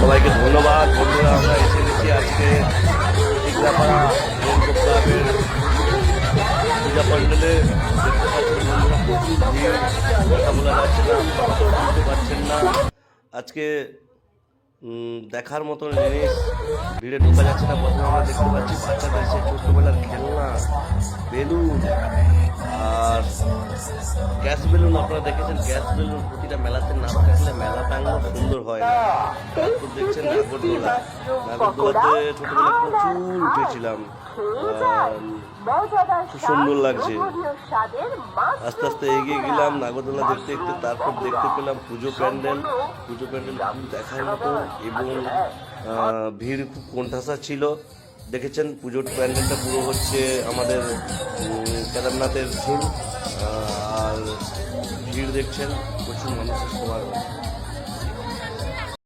সবাইকে ধন্যবাদ বন্ধুরা। আমরা এসে গেছি আজকে টিকরাপাড়া রেলকো ক্লাবের পূজা প্যান্ডেলে। দেখতে পাচ্ছেন বন্ধুরা প্রচুর ভিড়, কথা বলা যাচ্ছে না, বুঝতে পারছেন না। আজকে দেখার মতন জিনিস, ভিড়ে ঢোকা যাচ্ছে না। প্রথমে আমরা দেখতে পাচ্ছি বাচ্চাদের সে ছোট্টবেলার খেলনা, বেলুন আর গ্যাস বেলুন। আপনারা দেখেছেন গ্যাস বেলুন, প্রতিটা মেলাতে না থাকলে মেলা টাঙ্গো সুন্দর হয় না। তারপর দেখছেন নাগরদোলা, নাগরদোলাতে ছোটবেলায় প্রচুর উঠেছিলাম, খুব সুন্দর লাগছে। আস্তে আস্তে এগিয়ে গেলাম নাগরদোলা দেখতে দেখতে, তারপর দেখতে পেলাম পুজো প্যান্ডেল। পুজো প্যান্ডেল খুব দেখার মতো এবং ভিড় খুব কোণঠাসা ছিল। দেখেছেন পুজোর প্যান্ডেলটা পুরো হচ্ছে আমাদের কেদারনাথের থিম। আর ভিড় দেখছেন প্রচুর মানুষের সমাগম।